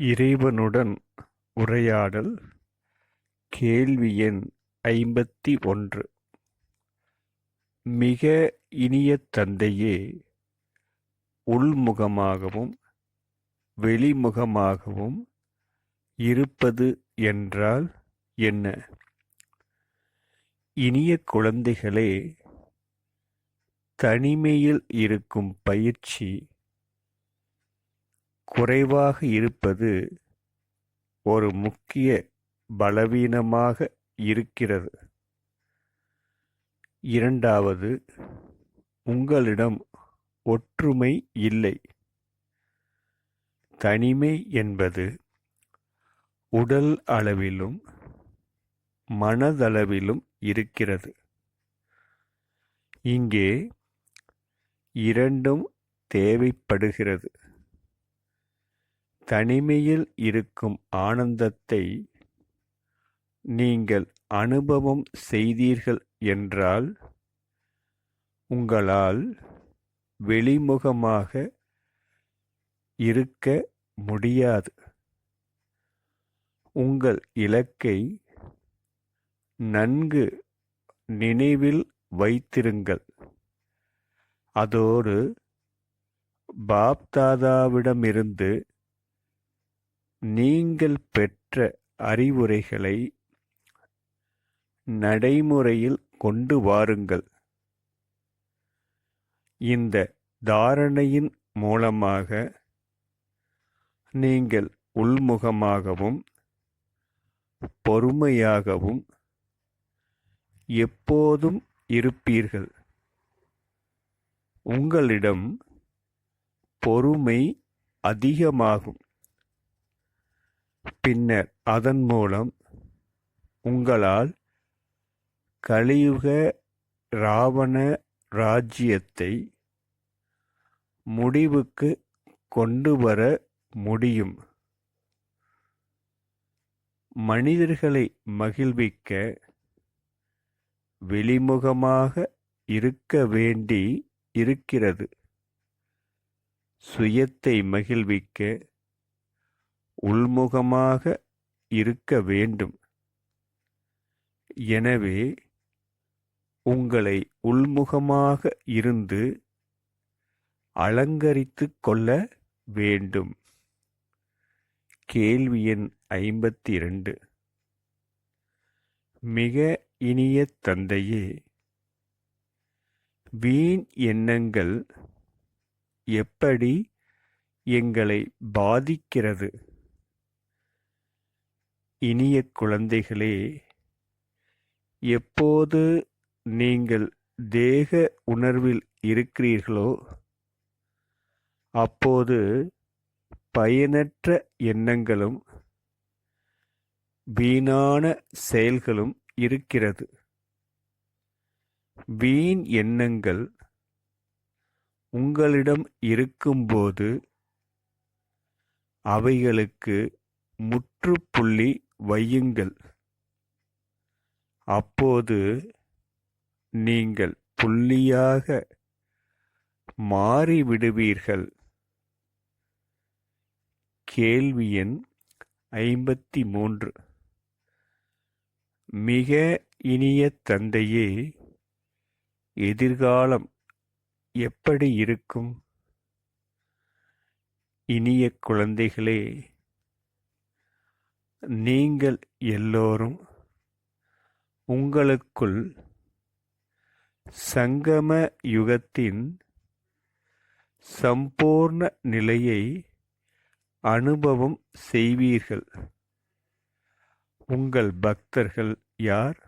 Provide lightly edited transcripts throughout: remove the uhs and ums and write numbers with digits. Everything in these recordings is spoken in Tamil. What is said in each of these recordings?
இறைவனுடன் உரையாடல். கேள்வி எண் 51. மிக இனிய தந்தையே, உள்முகமாகவும் வெளிமுகமாகவும் இருப்பது என்றால் என்ன? இனிய குழந்தைகளே, தனிமையில் இருக்கும் பயிற்சி குறைவாக இருப்பது ஒரு முக்கிய பலவீனமாக இருக்கிறது. இரண்டாவது, உங்களிடம் ஒற்றுமை இல்லை. தனிமை என்பது உடல் அளவிலும் மனதளவிலும் இருக்கிறது. இங்கே இரண்டும் தேவைப்படுகிறது. தனிமையில் இருக்கும் ஆனந்தத்தை நீங்கள் அனுபவம் செய்தீர்கள் என்றால் உங்களால் வெளிமுகமாக இருக்க முடியாது. உங்கள் இலக்கை நன்கு நினைவில் வைத்திருங்கள். அதோடு பாப்தாதாவிடமிருந்து நீங்கள் பெற்ற அறிவுரைகளை நடைமுறையில் கொண்டு வாருங்கள். இந்த தாரணையின் மூலமாக நீங்கள் உள்முகமாகவும் பொறுமையாகவும் எப்போதும் இருப்பீர்கள். உங்களிடம் பொறுமை அதிகமாகும். பின்னர் அதன் மூலம் உங்களால் கலியுக ராவண ராஜ்யத்தை முடிவுக்கு கொண்டு வர முடியும். மனிதர்களை மகிழ்விக்க வெளிமுகமாக இருக்க வேண்டி இருக்கிறது. சுயத்தை மகிழ்விக்க உள்முகமாக இருக்க வேண்டும். எனவே உங்களை உள்முகமாக இருந்து அலங்கரித்துக் கொள்ள வேண்டும். கேள்வி எண் 52. மிக இனிய தந்தையே, வீண் எண்ணங்கள் எப்படி எங்களை பாதிக்கிறது? இனிய குழந்தைகளே, எப்போது நீங்கள் தேக உணர்வில் இருக்கிறீர்களோ அப்போது பயனற்ற எண்ணங்களும் வீணான செயல்களும் இருக்கிறது. வீண் எண்ணங்கள் உங்களிடம் இருக்கும்போது அவைகளுக்கு முற்றுப்புள்ளி வையுங்கள். அப்போது நீங்கள் புள்ளியாக மாறிவிடுவீர்கள். கேள்வி எண் 53. மிக இனிய தந்தையே, எதிர்காலம் எப்படி இருக்கும்? இனிய குழந்தைகளே, நீங்கள் எல்லோரும் உங்களுக்குள் சங்கம யுகத்தின் சம்பூர்ண நிலையை அனுபவம் செய்வீர்கள். உங்கள் பக்தர்கள் யார்,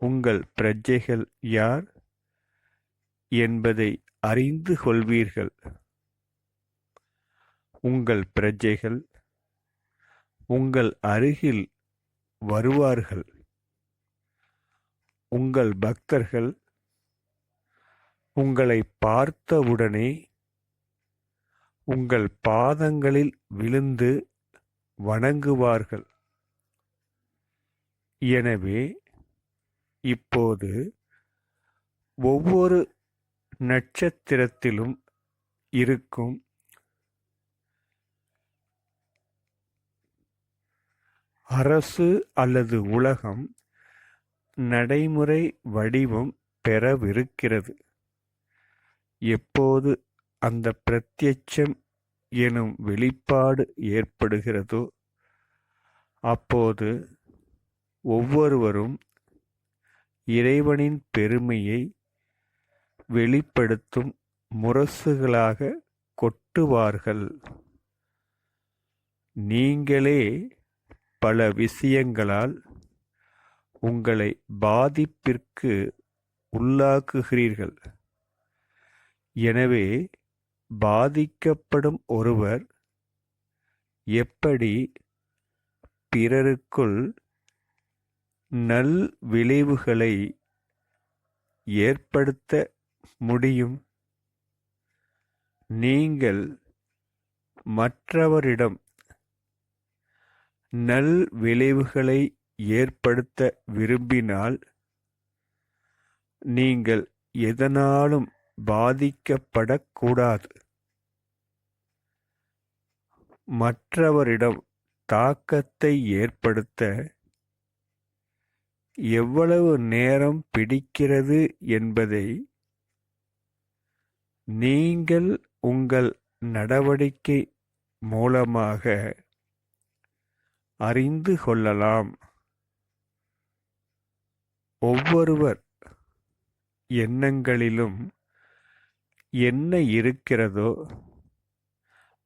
உங்கள் பிரஜைகள் யார் என்பதை அறிந்து கொள்வீர்கள். உங்கள் பிரஜைகள் உங்கள் அருகில் வருவார்கள். உங்கள் பக்தர்கள் உங்களை பார்த்தவுடனே உங்கள் பாதங்களில் விழுந்து வணங்குவார்கள். எனவே இப்போது ஒவ்வொரு நட்சத்திரத்திலும் இருக்கும் அரசு அல்லது உலகம் நடைமுறை வடிவம் பெறவிருக்கிறது. எப்போது அந்த பிரத்யட்சம் எனும் வெளிப்பாடு ஏற்படுகிறதோ அப்போது ஒவ்வொருவரும் இறைவனின் பெருமையை வெளிப்படுத்தும் முரசுகளாக கொட்டுவார்கள். நீங்களே பல விஷயங்களால் உங்களை பாதிப்பிற்கு உள்ளாக்குகிறீர்கள். எனவே பாதிக்கப்படும் ஒருவர் எப்படி பிறருக்குள் நல் விளைவுகளை ஏற்படுத்த முடியும்? நீங்கள் மற்றவரிடம் நல் விளைவுகளை ஏற்படுத்த விரும்பினால் நீங்கள் எதனாலும் பாதிக்கப்படக்கூடாது. மற்றவரிடம் தாக்கத்தை ஏற்படுத்த எவ்வளவு நேரம் பிடிக்கிறது என்பதை நீங்கள் உங்கள் நடவடிக்கை மூலமாக அறிந்து கொள்ளலாம். ஒவ்வொருவர் எண்ணங்களிலும் என்ன இருக்கிறதோ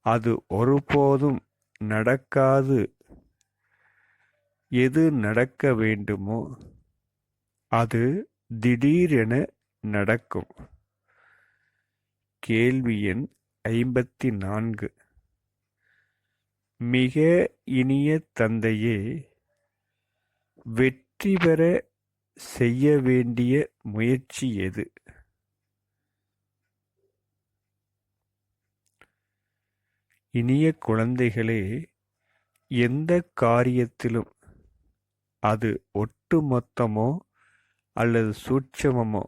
அது ஒருபோதும் நடக்காது. எது நடக்க வேண்டுமோ அது திடீரென நடக்கும். கேள்வி எண் 54. மிக இனிய தந்தையே, வெற்றி பெற செய்ய வேண்டிய முயற்சி எது? இனிய குழந்தைகளே, எந்த காரியத்திலும் அது ஒட்டுமொத்தமோ அல்லது சூட்சமமோ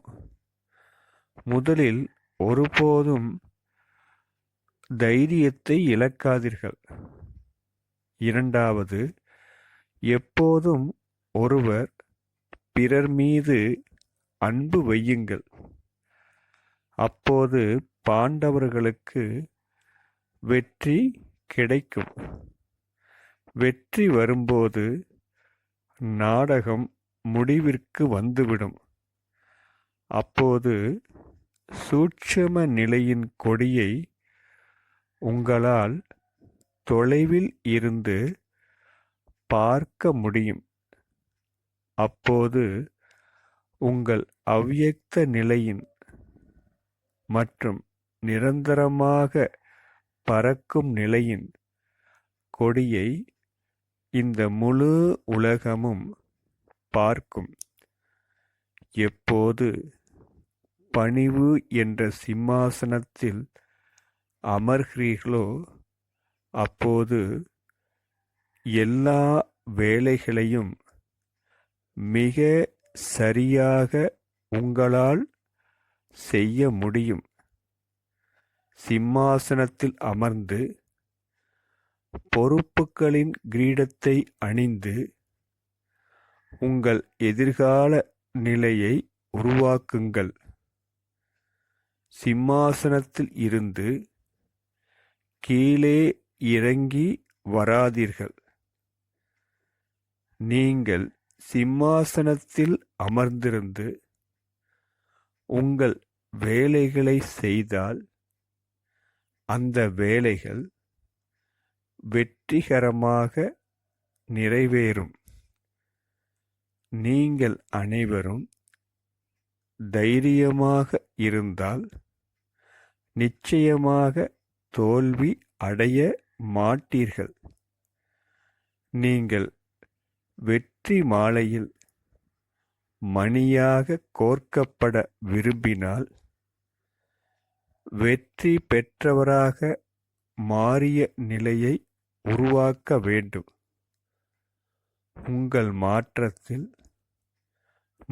முதலில் ஒருபோதும் தைரியத்தை இழக்காதீர்கள். இரண்டாவது, எப்போதும் ஒருவர் பிறர் மீது அன்பு வையுங்கள். அப்போது பாண்டவர்களுக்கு வெற்றி கிடைக்கும். வெற்றி வரும்போது நாடகம் முடிவிற்கு வந்துவிடும். அப்போது சூட்சும நிலையின் கொடியை உங்களால் தொலைவில் இருந்து பார்க்க முடியும். அப்போது உங்கள் அவ்யக்த நிலையின் மற்றும் நிரந்தரமாக பறக்கும் நிலையின் கொடியை இந்த முழு உலகமும் பார்க்கும். எப்போது பணிவு என்ற சிம்மாசனத்தில் அமர்கிறீர்களோ அப்போது எல்லா வேலைகளையும் மிக சரியாக உங்களால் செய்ய முடியும். சிம்மாசனத்தில் அமர்ந்து பொறுப்புகளின் கிரீடத்தை அணிந்து உங்கள் எதிர்கால நிலையை உருவாக்குங்கள். சிம்மாசனத்தில் இருந்து கீழே இறங்கி வராதீர்கள். நீங்கள் சிம்மாசனத்தில் அமர்ந்திருந்து உங்கள் வேலைகளை செய்தால் அந்த வேலைகள் வெற்றிகரமாக நிறைவேறும். நீங்கள் அனைவரும் தைரியமாக இருந்தால் நிச்சயமாக தோல்வி அடைய மாட்டீர்கள். நீங்கள் வெற்றி மாலையில் மணியாக கோர்க்கப்பட விரும்பினால் வெற்றி பெற்றவராக மாறிய நிலையை உருவாக்க வேண்டும். உங்கள் மாற்றத்தில்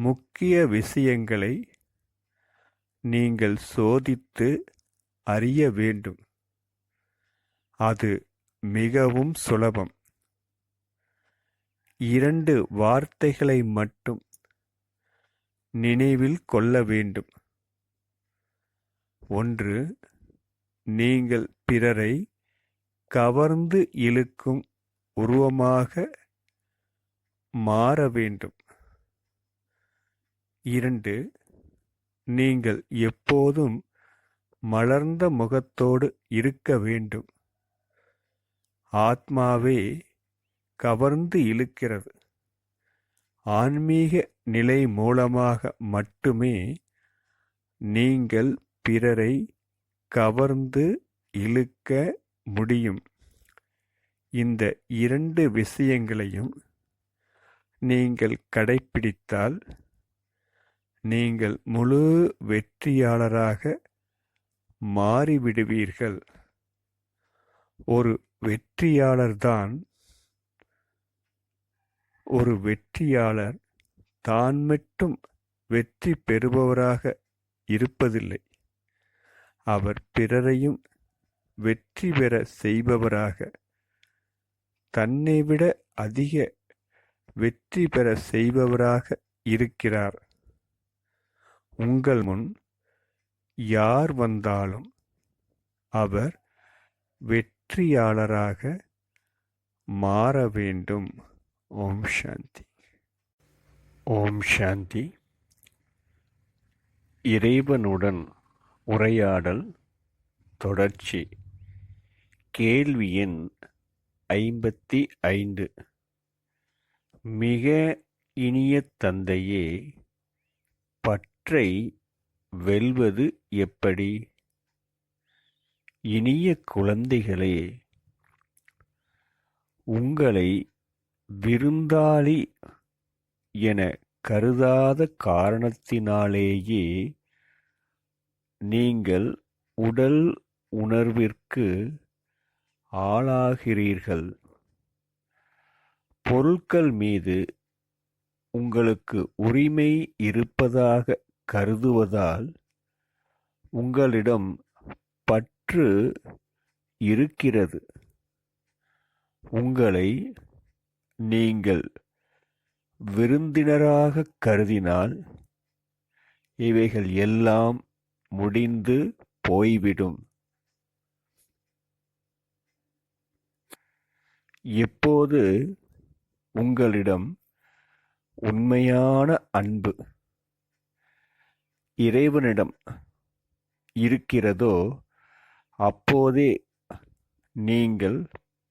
முக்கிய விஷயங்களை நீங்கள் சோதித்து அறிய வேண்டும். அது மிகவும் சுலபம். 2 வார்த்தைகளை மட்டும் நினைவில் கொள்ள வேண்டும். 1. நீங்கள் பிறரை கவர்ந்து இழுக்கும் உருவமாக மாற வேண்டும். 2. நீங்கள் எப்போதும் மலர்ந்த முகத்தோடு இருக்க வேண்டும். ஆத்மாவே கவர்ந்து இழுக்கிறது. ஆன்மீக நிலை மூலமாக மட்டுமே நீங்கள் பிறரை கவர்ந்து இழுக்க முடியும். இந்த 2 விஷயங்களையும் நீங்கள் கடைப்பிடித்தால் நீங்கள் முழு வெற்றியாளராக மாறிவிடுவீர்கள். ஒரு வெற்றியாளர் தான் மட்டும் வெற்றி பெறுபவராக இருப்பதில்லை. அவர் பிறரையும் வெற்றி பெற செய்பவராக, தன்னைவிட அதிக வெற்றி பெற செய்பவராக இருக்கிறார். உங்கள் முன் யார் வந்தாலும் அவர் வெற்றியாளராக மாற வேண்டும். ஓம் சாந்தி. ஓம் சாந்தி. இறைவனுடன் உரையாடல் தொடர்ச்சி. கேள்வி எண் 55. மிக இனிய தந்தையே, பற்றை வெல்வது எப்படி? இனிய குழந்தைகளே, உங்களை விருந்தாளி என கருதாத காரணத்தினாலேயே நீங்கள் உடல் உணர்விற்கு ஆளாகிறீர்கள். பொருட்கள் மீது உங்களுக்கு உரிமை இருப்பதாக கருதுவதால் உங்களிடம் பற்று இருக்கிறது. உங்களை நீங்கள் விருந்தினராக கருதினால் இவைகள் எல்லாம் முடிந்து போய்விடும். எப்போது உங்களிடம் உண்மையான அன்பு இறைவனிடம் இருக்கிறதோ அப்போதே நீங்கள்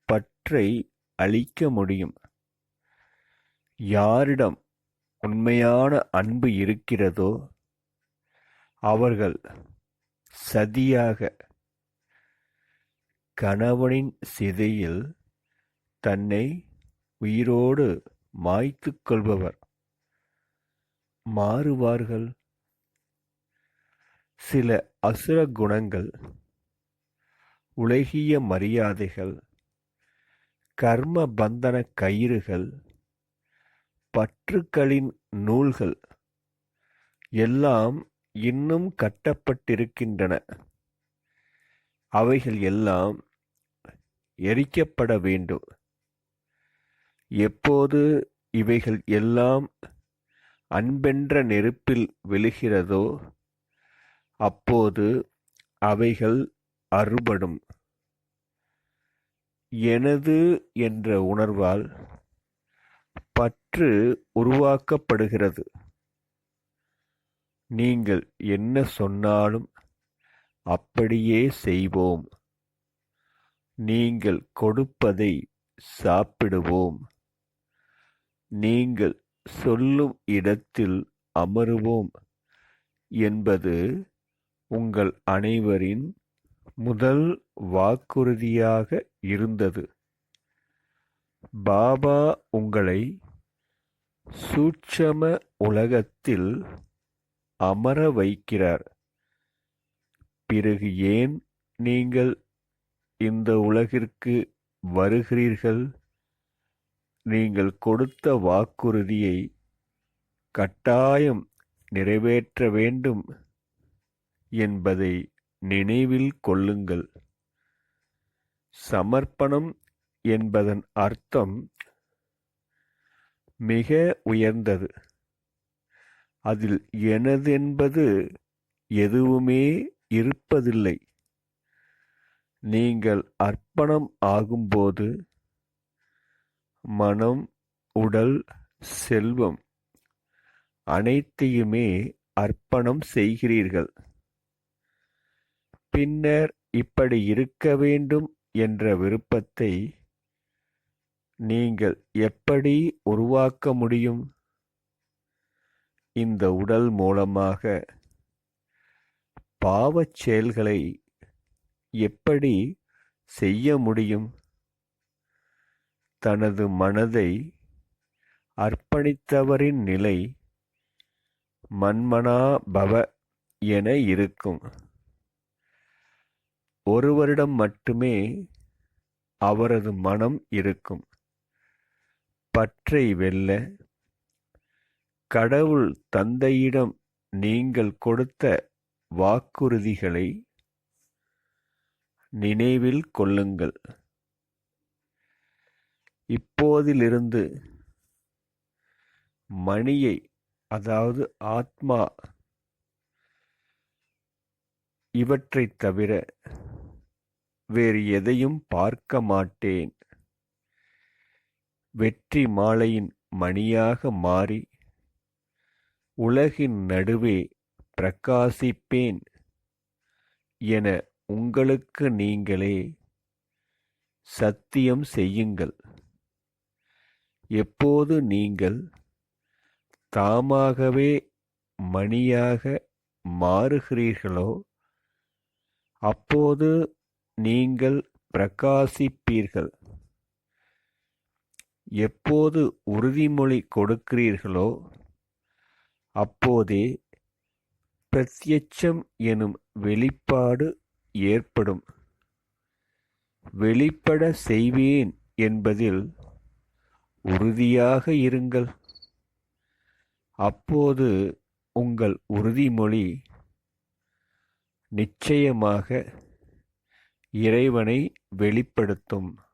பற்றை அழிக்க முடியும். யாரிடம் உண்மையான அன்பு இருக்கிறதோ அவர்கள் சதியாக கணவனின் சிதையில் தன்னை உயிரோடு மாய்த்துக் கொள்பவர் மாறுவார்கள். சில அசுர குணங்கள், உலகிய மரியாதைகள், கர்ம பந்தன கயிறுகள், பற்றுக்களின் நூல்கள் எல்லாம் இன்னும் கட்டப்பட்டிருக்கின்றன. அவைகள் எல்லாம் எரிக்கப்பட வேண்டும். எப்போது இவைகள் எல்லாம் அன்பென்ற நெருப்பில் விழுகிறதோ அப்போது அவைகள் அறுபடும். எனது என்ற உணர்வால் பற்று உருவாக்கப்படுகிறது. நீங்கள் என்ன சொன்னாலும் அப்படியே செய்வோம். நீங்கள் கொடுப்பதை சாப்பிடுவோம். நீங்கள் சொல்லும் இடத்தில் அமருவோம் என்பது உங்கள் அனைவரின் முதல் வாக்குறுதியாக இருந்தது. பாபா உங்களை சூட்சம உலகத்தில் அமர வைக்கிறார். பிறகு ஏன் நீங்கள் இந்த உலகிற்கு வருகிறீர்கள்? நீங்கள் கொடுத்த வாக்குறுதியை கட்டாயம் நிறைவேற்ற வேண்டும் என்பதை நினைவில் கொள்ளுங்கள். சமர்ப்பணம் என்பதன் அர்த்தம் மிக உயர்ந்தது. அதில் எனதென்பது எதுவுமே இருப்பதில்லை. நீங்கள் அர்ப்பணம் ஆகும்போது மனம், உடல், செல்வம் அனைத்தையுமே அர்ப்பணம் செய்கிறீர்கள். பின்னர் இப்படி இருக்க வேண்டும் என்ற விருப்பத்தை நீங்கள் எப்படி உருவாக்க முடியும்? இந்த உடல் மூலமாக பாவச் செயல்களை எப்படி செய்ய முடியும்? தனது மனதை அர்ப்பணித்தவரின் நிலை மன்மனா பவ என இருக்கும். ஒருவரிடம் மட்டுமே அவரது மனம் இருக்கும். பற்றை வெல்ல கடவுள் தந்தையிடம் நீங்கள் கொடுத்த வாக்குறுதிகளை நினைவில் கொள்ளுங்கள். இப்போதிலிருந்து மணியை, அதாவது ஆத்மா, இவற்றைத் தவிர வேறு எதையும் பார்க்க மாட்டேன். வெற்றி மாலையின் மணியாக மாறி உலகின் நடுவே பிரகாசிப்பேன் என உங்களுக்கு நீங்களே சத்தியம் செய்யுங்கள். எப்போது நீங்கள் தாமாகவே மணியாக மாறுகிறீர்களோ அப்போது நீங்கள் பிரகாசிப்பீர்கள். எப்போது உறுதிமொழி கொடுக்கிறீர்களோ அப்போதே பிரத்யட்சம் எனும் வெளிப்பாடு ஏற்படும். வெளிப்பட செய்வேன் என்பதில் உறுதியாக இருங்கள். அப்போது உங்கள் உறுதிமொழி நிச்சயமாக இறைவனை வெளிப்படுத்தும்.